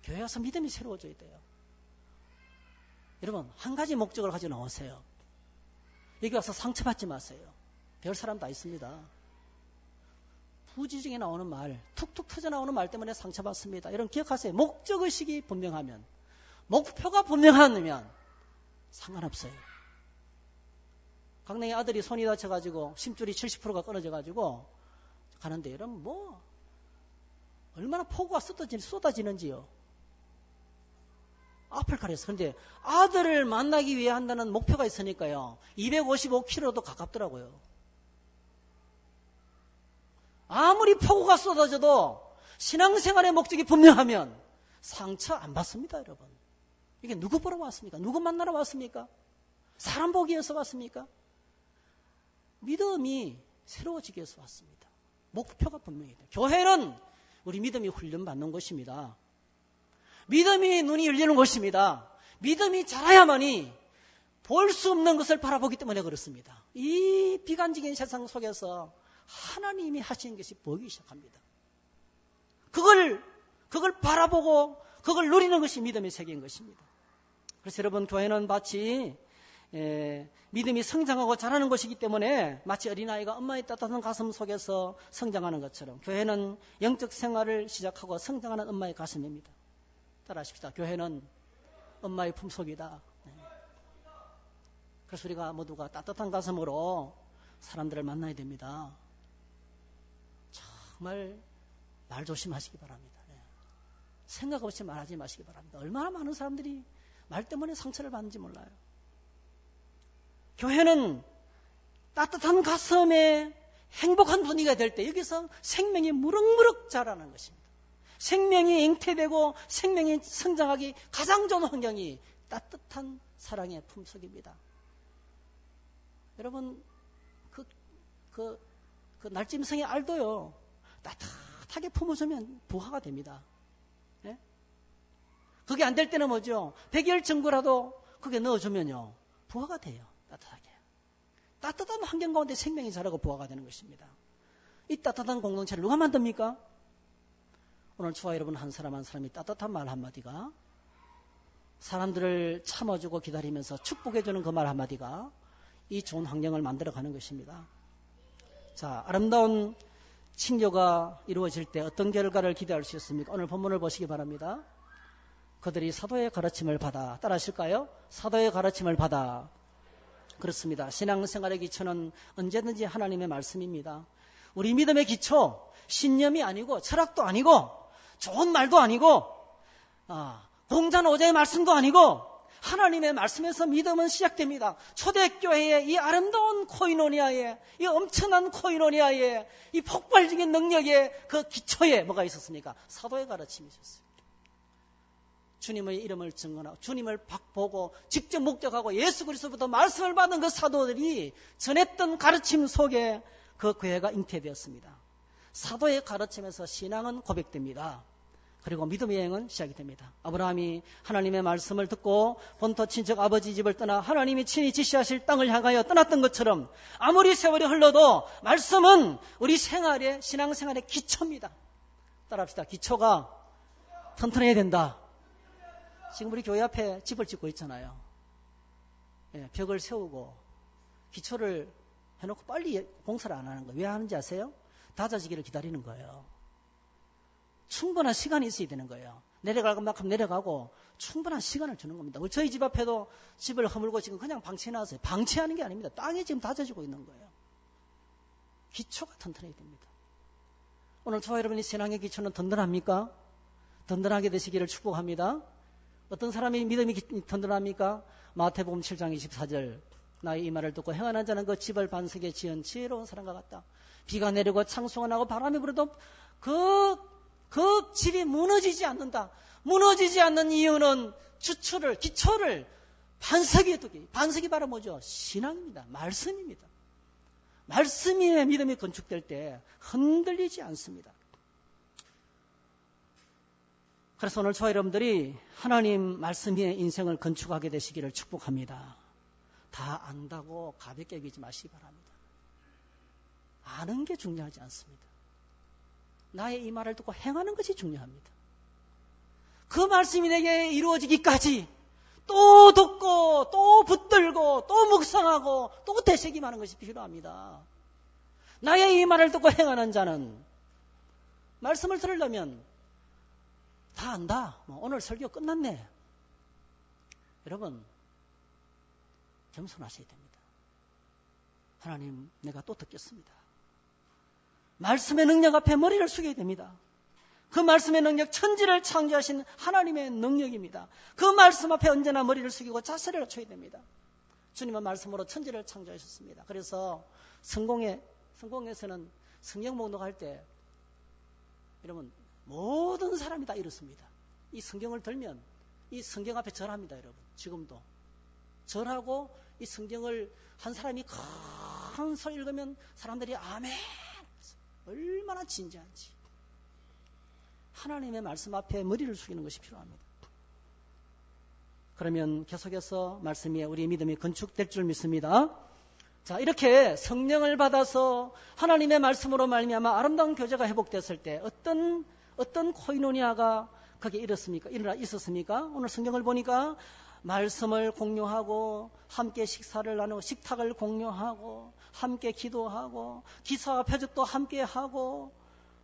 교회 와서 믿음이 새로워져야 돼요. 여러분, 한 가지 목적을 가지고 나오세요. 여기 와서 상처받지 마세요. 별 사람 다 있습니다. 부지중에 나오는 말, 툭툭 터져 나오는 말 때문에 상처받습니다. 여러분 기억하세요. 목적의식이 분명하면, 목표가 분명하면 상관없어요. 강냉이 아들이 손이 다쳐가지고 심줄이 70%가 끊어져가지고 가는데 여러분 뭐 얼마나 폭우가 쏟아지는지요. 앞을 가려서. 그런데 아들을 만나기 위해 한다는 목표가 있으니까요. 255km도 가깝더라고요. 아무리 폭우가 쏟아져도 신앙생활의 목적이 분명하면 상처 안 받습니다, 여러분. 이게 누구 보러 왔습니까? 누구 만나러 왔습니까? 사람 보기 위해서 왔습니까? 믿음이 새로워지기 위해서 왔습니다. 목표가 분명해야 돼요. 교회는 우리 믿음이 훈련받는 것입니다. 믿음이 눈이 열리는 것입니다. 믿음이 자라야만이 볼 수 없는 것을 바라보기 때문에 그렇습니다. 이 비관적인 세상 속에서 하나님이 하시는 것이 보이기 시작합니다. 그걸 바라보고 그걸 누리는 것이 믿음의 세계인 것입니다. 그래서 여러분 교회는 마치 믿음이 성장하고 자라는 것이기 때문에 마치 어린아이가 엄마의 따뜻한 가슴 속에서 성장하는 것처럼 교회는 영적 생활을 시작하고 성장하는 엄마의 가슴입니다. 따라하십시다. 교회는 엄마의 품속이다. 그래서 우리가 모두가 따뜻한 가슴으로 사람들을 만나야 됩니다. 정말 말 조심하시기 바랍니다. 생각 없이 말하지 마시기 바랍니다. 얼마나 많은 사람들이 말 때문에 상처를 받는지 몰라요. 교회는 따뜻한 가슴에 행복한 분위기가 될 때 여기서 생명이 무럭무럭 자라는 것입니다. 생명이 잉태되고 생명이 성장하기 가장 좋은 환경이 따뜻한 사랑의 품속입니다. 여러분 그 날짐승의 알도요 따뜻하게 품어주면 부화가 됩니다. 예? 그게 안 될 때는 뭐죠? 백열전구라도 그게 넣어주면요 부화가 돼요. 따뜻하게. 따뜻한 환경 가운데 생명이 자라고 부화가 되는 것입니다. 이 따뜻한 공동체를 누가 만듭니까? 오늘 저와 여러분 한 사람 한 사람이 따뜻한 말 한마디가 사람들을 참아주고 기다리면서 축복해주는 그 말 한마디가 이 좋은 환경을 만들어가는 것입니다. 자, 아름다운 친교가 이루어질 때 어떤 결과를 기대할 수 있습니까? 오늘 본문을 보시기 바랍니다. 그들이 사도의 가르침을 받아. 따라하실까요? 사도의 가르침을 받아. 그렇습니다. 신앙생활의 기초는 언제든지 하나님의 말씀입니다. 우리 믿음의 기초, 신념이 아니고 철학도 아니고 좋은 말도 아니고 공자노자의 말씀도 아니고 하나님의 말씀에서 믿음은 시작됩니다. 초대교회의 이 아름다운 코이노니아의 이 엄청난 코이노니아의 이 폭발적인 능력의 그 기초에 뭐가 있었습니까? 사도의 가르침이 있었어요. 주님의 이름을 증언하고 주님을 보고 직접 목격하고 예수 그리스도부터 말씀을 받은 그 사도들이 전했던 가르침 속에 그 교회가 잉태되었습니다. 사도의 가르침에서 신앙은 고백됩니다. 그리고 믿음의 여행은 시작이 됩니다. 아브라함이 하나님의 말씀을 듣고 본토 친척 아버지 집을 떠나 하나님이 친히 지시하실 땅을 향하여 떠났던 것처럼 아무리 세월이 흘러도 말씀은 우리 생활의 신앙생활의 기초입니다. 따라합시다. 기초가 튼튼해야 된다. 지금 우리 교회 앞에 집을 짓고 있잖아요. 벽을 세우고 기초를 해놓고 빨리 공사를 안 하는 거예요. 왜 하는지 아세요? 다져지기를 기다리는 거예요. 충분한 시간이 있어야 되는 거예요. 내려갈 만큼 내려가고 충분한 시간을 주는 겁니다. 저희 집 앞에도 집을 허물고 지금 그냥 방치해놨어요. 방치하는 게 아닙니다. 땅이 지금 다져지고 있는 거예요. 기초가 튼튼해야 됩니다. 오늘 저와 여러분이 신앙의 기초는 든든합니까? 든든하게 되시기를 축복합니다. 어떤 사람이 믿음이 든든합니까? 마태복음 7장 24절 나의 이 말을 듣고 행하는 자는 그 집을 반석에 지은 지혜로운 사람과 같다. 비가 내리고 창수가 나고 바람이 불어도 그 집이 무너지지 않는다. 무너지지 않는 이유는 기초를 반석에 두기. 반석이 바로 뭐죠? 신앙입니다. 말씀입니다. 말씀에 믿음이 건축될 때 흔들리지 않습니다. 그래서 오늘 저와 여러분들이 하나님 말씀 위에 인생을 건축하게 되시기를 축복합니다. 다 안다고 가볍게 여기지 마시기 바랍니다. 아는 게 중요하지 않습니다. 나의 이 말을 듣고 행하는 것이 중요합니다. 그 말씀이 내게 이루어지기까지 또 듣고 또 붙들고 또 묵상하고 또 되새김하는 것이 필요합니다. 나의 이 말을 듣고 행하는 자는 말씀을 들으려면 다 안다. 오늘 설교 끝났네. 여러분, 겸손하셔야 됩니다. 하나님, 내가 또 듣겠습니다. 말씀의 능력 앞에 머리를 숙여야 됩니다. 그 말씀의 능력, 천지를 창조하신 하나님의 능력입니다. 그 말씀 앞에 언제나 머리를 숙이고 자세를 낮춰야 됩니다. 주님은 말씀으로 천지를 창조하셨습니다. 그래서 성공에서는 성경 목록할 때 여러분 모든 사람이 다 이렇습니다. 이 성경을 들면 이 성경 앞에 절합니다. 여러분 지금도 절하고 이 성경을 한 사람이 큰 소리 읽으면 사람들이 아멘. 얼마나 진지한지. 하나님의 말씀 앞에 머리를 숙이는 것이 필요합니다. 그러면 계속해서 말씀이 우리 믿음이 건축될 줄 믿습니다. 자, 이렇게 성령을 받아서 하나님의 말씀으로 말미암아 아름다운 교제가 회복됐을 때 어떤 코이노니아가 거기에 있었습니까? 오늘 성경을 보니까 말씀을 공유하고 함께 식사를 나누고 식탁을 공유하고 함께 기도하고 기사와 표적도 함께 하고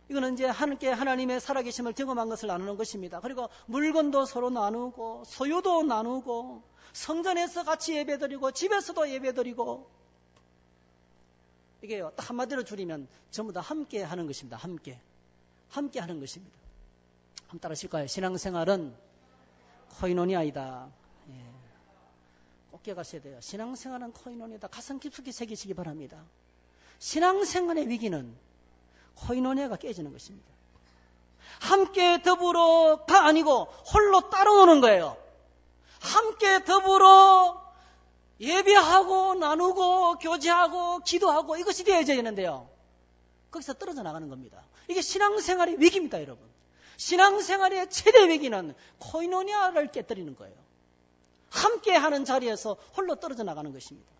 이거는 이제 함께 하나님의 살아계심을 경험한 것을 나누는 것입니다. 그리고 물건도 서로 나누고 소유도 나누고 성전에서 같이 예배드리고 집에서도 예배드리고 이게 딱 한마디로 줄이면 전부 다 함께 하는 것입니다. 함께 하는 것입니다. 한번 따라하실까요? 신앙생활은 코이노니아이다. 예. 꼭 기억하셔야 돼요. 신앙생활은 코이노니아이다. 가슴 깊숙이 새기시기 바랍니다. 신앙생활의 위기는 코이노니아가 깨지는 것입니다. 함께 더불어가 아니고 홀로 따로 노는 거예요. 함께 더불어 예배하고 나누고 교제하고 기도하고 이것이 되어져야 되는데요. 거기서 떨어져 나가는 겁니다. 이게 신앙생활의 위기입니다, 여러분. 신앙생활의 최대 위기는 코이노니아를 깨뜨리는 거예요. 함께하는 자리에서 홀로 떨어져 나가는 것입니다.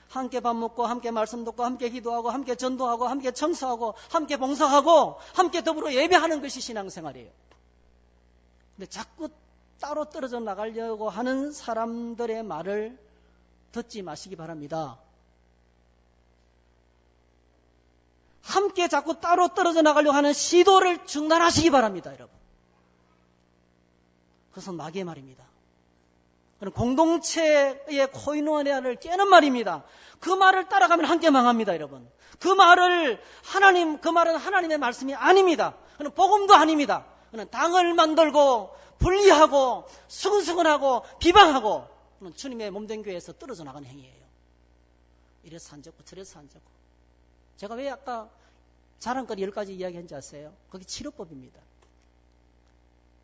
함께 밥 먹고 함께 말씀 듣고 함께 기도하고 함께 전도하고 함께 청소하고 함께 봉사하고 함께 더불어 예배하는 것이 신앙생활이에요. 근데 자꾸 따로 떨어져 나가려고 하는 사람들의 말을 듣지 마시기 바랍니다. 함께 자꾸 따로 떨어져 나가려고 하는 시도를 중단하시기 바랍니다, 여러분. 그것은 마귀의 말입니다. 공동체의 코이노니아를 깨는 말입니다. 그 말을 따라가면 함께 망합니다, 여러분. 그 말은 하나님의 말씀이 아닙니다. 그는 복음도 아닙니다. 그는 당을 만들고 분리하고 수근수근하고 비방하고 그는 주님의 몸된 교회에서 떨어져 나가는 행위예요. 이래서 안 좋고 저래서 안 좋고. 제가 왜 아까 자랑거리 10가지 이야기한지 아세요? 거기 치료법입니다.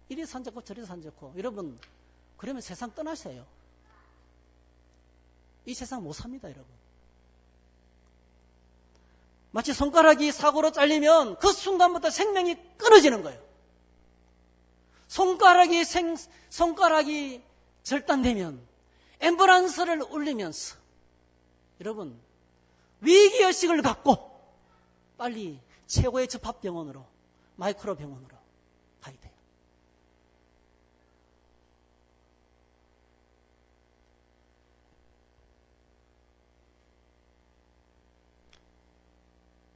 이래서 안 좋고 저래서 안 좋고. 여러분 그러면 세상 떠나세요. 이 세상 못 삽니다, 여러분. 마치 손가락이 사고로 잘리면 그 순간부터 생명이 끊어지는 거예요. 손가락이 절단되면 앰뷸런스를 울리면서 여러분 위기의식을 갖고 빨리 최고의 접합병원으로 마이크로 병원으로 가야 돼요.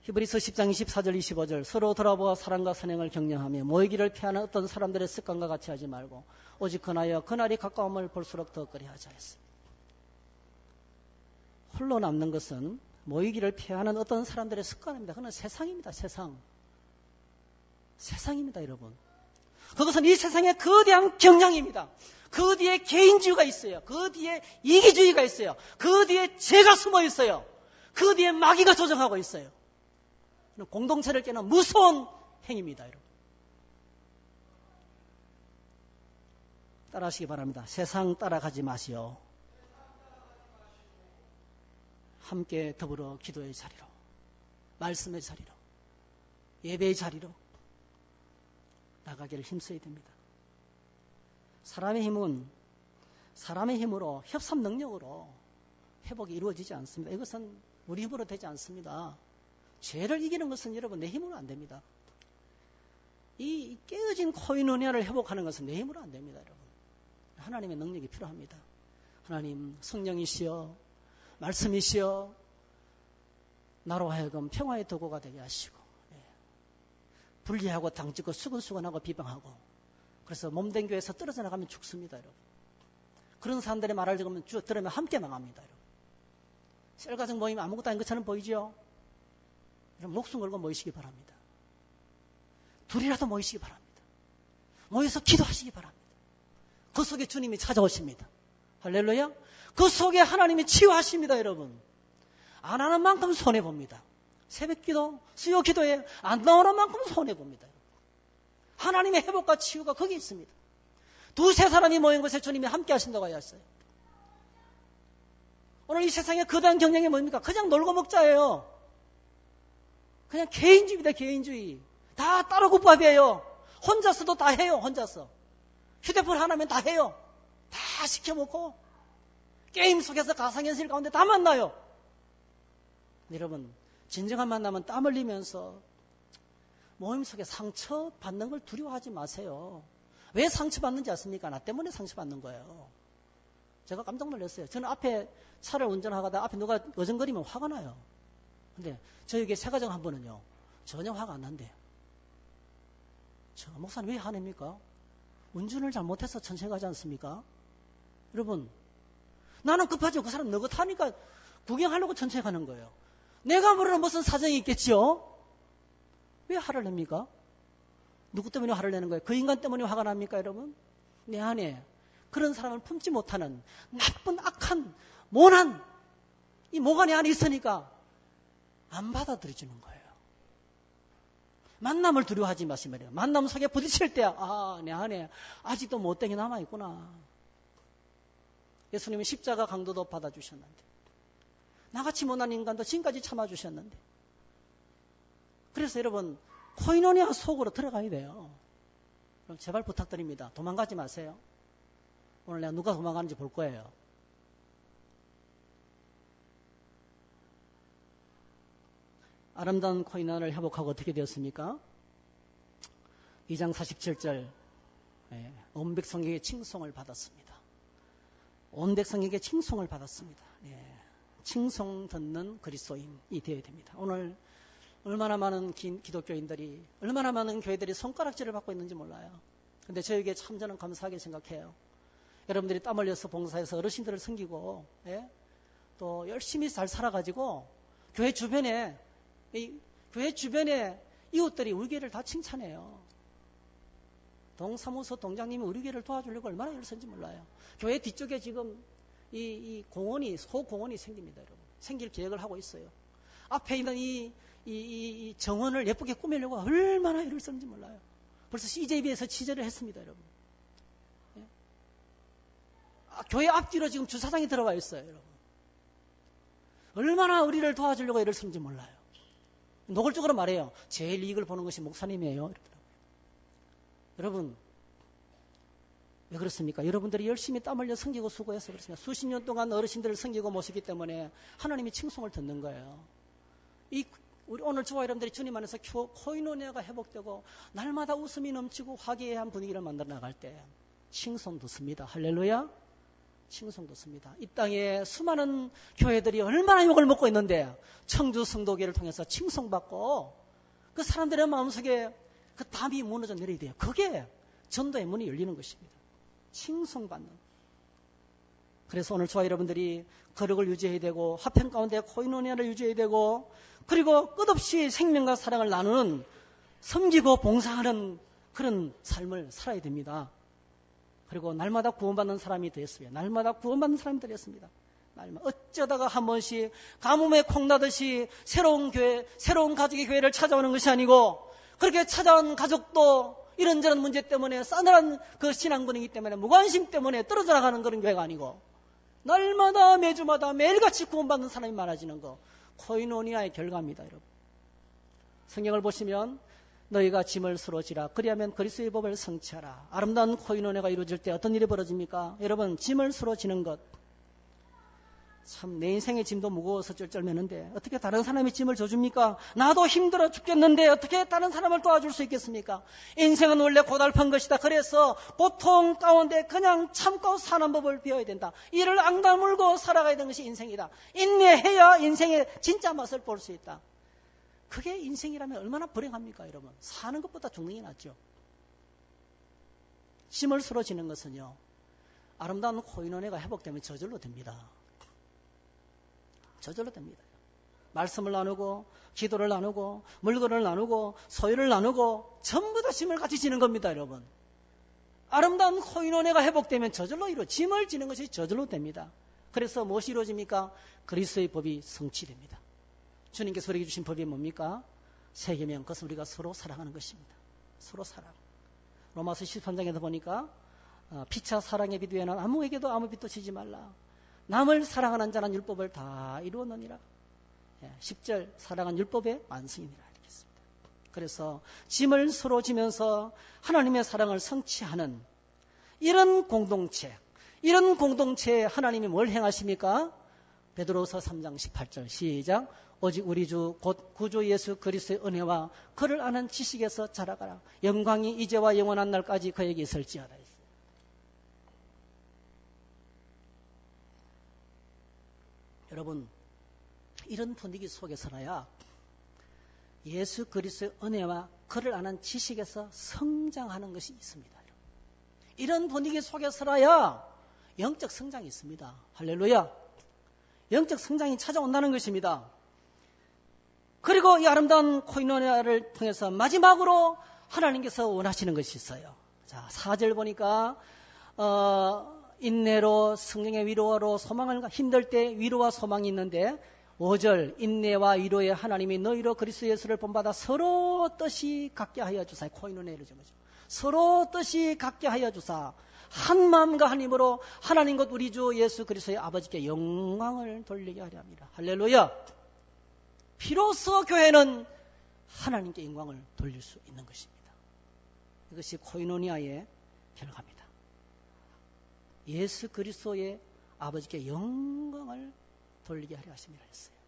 히브리서 10장 24절 25절 서로 돌아보아 사랑과 선행을 격려하며 모이기를 피하는 어떤 사람들의 습관과 같이 하지 말고 오직 그나여 그날이 가까움을 볼수록 더 그리하자 했습니다. 홀로 남는 것은 모이기를 피하는 어떤 사람들의 습관입니다. 그건 세상입니다. 세상입니다, 여러분. 그것은 이 세상의 거대한 경향입니다. 그 뒤에 개인주의가 있어요. 그 뒤에 이기주의가 있어요. 그 뒤에 죄가 숨어 있어요. 그 뒤에 마귀가 조정하고 있어요. 공동체를 깨는 무서운 행위입니다, 여러분. 따라하시기 바랍니다. 세상 따라가지 마시오. 함께 더불어 기도의 자리로, 말씀의 자리로, 예배의 자리로 나가기를 힘써야 됩니다. 사람의 힘으로 협상 능력으로 회복이 이루어지지 않습니다. 이것은 우리 힘으로 되지 않습니다. 죄를 이기는 것은 여러분 내 힘으로 안 됩니다. 이 깨어진 코이노니아를 회복하는 것은 내 힘으로 안 됩니다. 여러분. 하나님의 능력이 필요합니다. 하나님 성령이시여 말씀이시여 나로 하여금 평화의 도구가 되게 하시고 분리하고 당짓고 수근수근하고 비방하고 그래서 몸된 교회에서 떨어져 나가면 죽습니다. 여러분. 그런 사람들의 말을 들으면 함께 망합니다. 여러분. 셀가정 모임 아무것도 아닌 것처럼 보이죠? 여러분 목숨 걸고 모이시기 바랍니다. 둘이라도 모이시기 바랍니다. 모여서 기도하시기 바랍니다. 그 속에 주님이 찾아오십니다. 할렐루야. 그 속에 하나님이 치유하십니다. 여러분. 안 하는 만큼 손해봅니다. 새벽기도, 수요기도에 안 나오는 만큼 손해봅니다. 하나님의 회복과 치유가 거기 있습니다. 두세 사람이 모인 곳에 주님이 함께 하신다고 하였어요. 오늘 이 세상에 거대한 경쟁이 뭡니까? 그냥 놀고 먹자예요. 그냥 개인주의입니다. 개인주의. 다 따로 국밥이에요. 혼자서도 다 해요. 혼자서. 휴대폰 하나면 다 해요. 다 시켜먹고 게임 속에서 가상현실 가운데 다 만나요. 여러분 진정한 만남은 땀 흘리면서 모임 속에 상처받는 걸 두려워하지 마세요. 왜 상처받는지 아십니까? 나 때문에 상처받는 거예요. 제가 깜짝 놀랐어요. 저는 앞에 차를 운전하다가 앞에 누가 어정거리면 화가 나요. 근데 저에게 새가정 한 분은요 전혀 화가 안 난대요. 저 목사님 왜 화냅니까? 운전을 잘못해서 천천히 가지 않습니까? 여러분 나는 급하죠. 그 사람 너긋하니까 구경하려고 천천히 가는 거예요. 내가 모르는 무슨 사정이 있겠지요? 왜 화를 냅니까? 누구 때문에 화를 내는 거예요? 그 인간 때문에 화가 납니까 여러분? 내 안에 그런 사람을 품지 못하는 나쁜 악한 모난 이 모가 내 안에 있으니까 안 받아들여주는 거예요. 만남을 두려워하지 마시면 만남 속에 부딪힐 때 내 안에 아직도 못된 게 남아있구나. 예수님은 십자가 강도도 받아주셨는데 나같이 못난 인간도 지금까지 참아주셨는데 그래서 여러분 코이노니아 속으로 들어가야 돼요. 그럼 제발 부탁드립니다. 도망가지 마세요. 오늘 내가 누가 도망가는지 볼 거예요. 아름다운 코이노니아를 회복하고 어떻게 되었습니까? 2장 47절 온 백성에게 칭송을 받았습니다. 온 백성에게 칭송을 받았습니다. 칭송 듣는 그리스도인이 되어야 됩니다. 오늘 얼마나 많은 기독교인들이 얼마나 많은 교회들이 손가락질을 받고 있는지 몰라요. 근데 저에게 참 저는 감사하게 생각해요. 여러분들이 땀 흘려서 봉사해서 어르신들을 섬기고 또 열심히 잘 살아가지고 교회 주변에 이웃들이 우리 교회를 다 칭찬해요. 동사무소 동장님이 우리 교회를 도와주려고 얼마나 애를 썼는지 몰라요. 교회 뒤쪽에 지금 이 공원이 소공원이 생깁니다. 여러분. 생길 계획을 하고 있어요. 앞에 있는 이 정원을 예쁘게 꾸미려고 얼마나 애를 썼는지 몰라요. 벌써 CJB에서 취재를 했습니다. 여러분. 교회 앞뒤로 지금 주차장이 들어가 있어요. 여러분. 얼마나 우리를 도와주려고 애를 썼는지 몰라요. 노골적으로 말해요. 제일 이익을 보는 것이 목사님이에요. 여러분 왜 그렇습니까? 여러분들이 열심히 땀 흘려 섬기고 수고해서 그렇습니다. 수십 년 동안 어르신들을 섬기고 모시기 때문에 하나님이 칭송을 듣는 거예요. 우리 오늘 저와 여러분들이 주님 안에서 코이노니아가 회복되고 날마다 웃음이 넘치고 화기애애한 분위기를 만들어 나갈 때 칭송 듣습니다. 할렐루야. 칭송 듣습니다. 이 땅에 수많은 교회들이 얼마나 욕을 먹고 있는데 청주 성도교회를 통해서 칭송받고 그 사람들의 마음속에 그 담이 무너져 내려야 돼요. 그게 전도의 문이 열리는 것입니다. 칭송받는. 그래서 오늘 저와 여러분들이 거룩을 유지해야 되고 화평 가운데 코이노니아를 유지해야 되고 그리고 끝없이 생명과 사랑을 나누는 섬기고 봉사하는 그런 삶을 살아야 됩니다. 그리고 날마다 구원받는 사람이 되었습니다. 날마다 구원받는 사람이 되었습니다. 어쩌다가 한 번씩 가뭄에 콩나듯이 새로운 교회, 새로운 가족의 교회를 찾아오는 것이 아니고 그렇게 찾아온 가족도 이런저런 문제 때문에 싸늘한 그 신앙 분위기 때문에 무관심 때문에 떨어져 나가는 그런 교회가 아니고 날마다 매주마다 매일같이 구원받는 사람이 많아지는 거 코이노니아의 결과입니다. 여러분. 성경을 보시면 너희가 짐을 서로 지라 그리하면 그리스도의 법을 성취하라. 아름다운 코이노니아가 이루어질 때 어떤 일이 벌어집니까? 여러분 짐을 서로 지는 것 참 내 인생의 짐도 무거워서 쩔쩔매는데 어떻게 다른 사람의 짐을 져줍니까? 나도 힘들어 죽겠는데 어떻게 다른 사람을 도와줄 수 있겠습니까? 인생은 원래 고달픈 것이다. 그래서 보통 가운데 그냥 참고 사는 법을 배워야 된다. 이를 앙다물고 살아가야 되는 것이 인생이다. 인내해야 인생의 진짜 맛을 볼 수 있다. 그게 인생이라면 얼마나 불행합니까, 여러분? 사는 것보다 죽는 게 낫죠. 짐을 서로 지는 것은요, 아름다운 코인원회가 회복되면 저절로 됩니다. 저절로 됩니다. 말씀을 나누고 기도를 나누고 물건을 나누고 소유를 나누고 전부 다 짐을 같이 지는 겁니다, 여러분. 아름다운 코인원회가 회복되면 저절로 짐을 지는 것이 저절로 됩니다. 그래서 무엇이 이루어집니까? 그리스도의 법이 성취됩니다. 주님께서 우리에게 주신 법이 뭡니까? 세 계명, 그것은 우리가 서로 사랑하는 것입니다. 서로 사랑. 로마서 13장에서 보니까 피차 사랑의 빛 외에는 아무에게도 아무 빛도 지지 말라. 남을 사랑하는 자는 율법을 다 이루었느니라. 10절 사랑은 율법의 완성이니라 이렇겠습니다. 그래서 짐을 서로 지면서 하나님의 사랑을 성취하는 이런 공동체에 하나님이 뭘 행하십니까? 베드로서 3장 18절 시작. 오직 우리 주 곧 구주 예수 그리스도의 은혜와 그를 아는 지식에서 자라가라. 영광이 이제와 영원한 날까지 그에게 있을지어다. 여러분, 이런 분위기 속에 살아야 예수 그리스도의 은혜와 그를 아는 지식에서 성장하는 것이 있습니다. 이런 분위기 속에 살아야 영적 성장이 있습니다. 할렐루야. 영적 성장이 찾아온다는 것입니다. 그리고 이 아름다운 코인원회를 통해서 마지막으로 하나님께서 원하시는 것이 있어요. 자, 4절 보니까 인내로 성령의 위로로 소망을 힘들 때 위로와 소망이 있는데 5절 인내와 위로에 하나님이 너희로 그리스도 예수를 본받아 서로 뜻이 같게 하여 주사. 코인원회를 좀 하죠. 서로 뜻이 같게 하여 주사. 한 마음과 한 힘으로 하나님 곧 우리 주 예수 그리스도의 아버지께 영광을 돌리게 하려 합니다. 할렐루야. 비로소 교회는 하나님께 영광을 돌릴 수 있는 것입니다. 이것이 코이노니아의 결과입니다. 예수 그리스도의 아버지께 영광을 돌리게 하려 하심이라 했어요.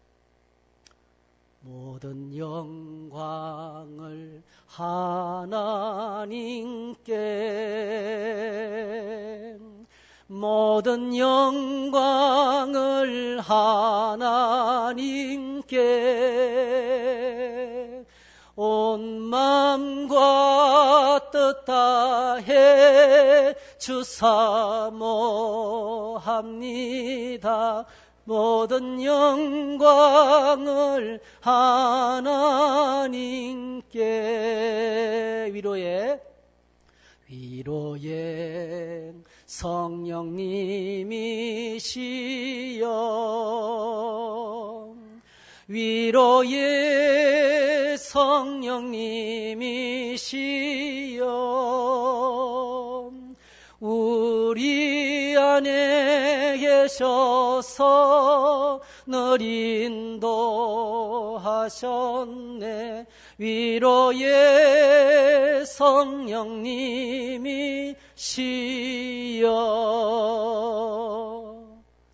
모든 영광을 하나님께, 모든 영광을 하나님께 온 마음과 뜻 다해 주사모합니다. 모든 영광을 하나님께. 위로의 성령님이시여, 위로의 성령님이시여, 우리 안에 계셔서 늘 인도하셨네. 위로의 성령님이시여.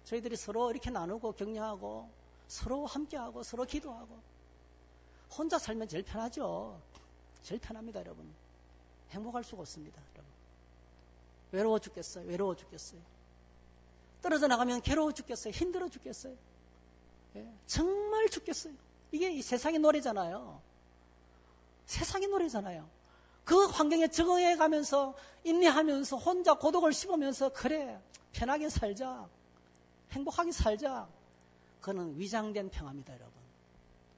저희들이 서로 이렇게 나누고 격려하고 서로 함께하고 서로 기도하고 혼자 살면 제일 편하죠. 제일 편합니다, 여러분. 행복할 수가 없습니다, 여러분. 외로워 죽겠어요. 외로워 죽겠어요. 떨어져 나가면 괴로워 죽겠어요. 힘들어 죽겠어요. 예, 정말 죽겠어요. 이게 이 세상의 노래잖아요. 세상의 노래잖아요. 그 환경에 적응해 가면서 인내하면서 혼자 고독을 씹으면서 그래 편하게 살자, 행복하게 살자. 그거는 위장된 평화입니다, 여러분.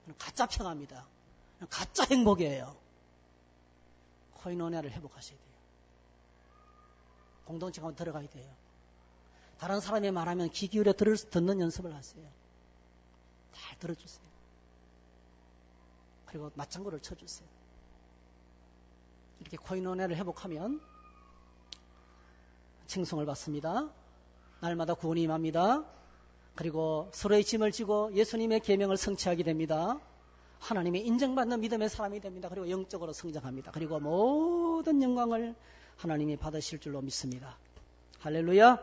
그건 가짜 평화입니다. 가짜 행복이에요. 코이노니아를 회복하셔야 돼요. 공동체 가운데 들어가야 돼요. 다른 사람이 말하면 귀 기울여 듣는 연습을 하세요. 잘 들어주세요. 그리고 맞장구를 쳐주세요. 이렇게 코이노니아를 회복하면 칭송을 받습니다. 날마다 구원이 임합니다. 그리고 서로의 짐을 지고 예수님의 계명을 성취하게 됩니다. 하나님의 인정받는 믿음의 사람이 됩니다. 그리고 영적으로 성장합니다. 그리고 모든 영광을 하나님이 받으실 줄로 믿습니다. 할렐루야.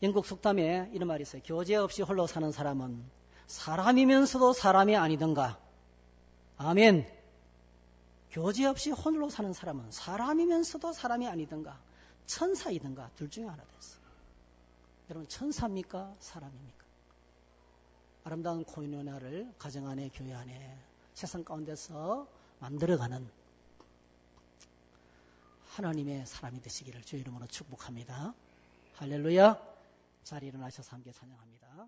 영국 속담에 이런 말이 있어요. 교제 없이 홀로 사는 사람은 사람이면서도 사람이 아니던가. 아멘. 교제 없이 홀로 사는 사람은 사람이면서도 사람이 아니던가 천사이던가 둘 중에 하나 됐어. 여러분 천사입니까? 사람입니까? 아름다운 코인원화를 가정 안에 교회 안에 세상 가운데서 만들어가는 하나님의 사람이 되시기를 주의 이름으로 축복합니다. 할렐루야. 자리 일어나셔서 함께 찬양합니다.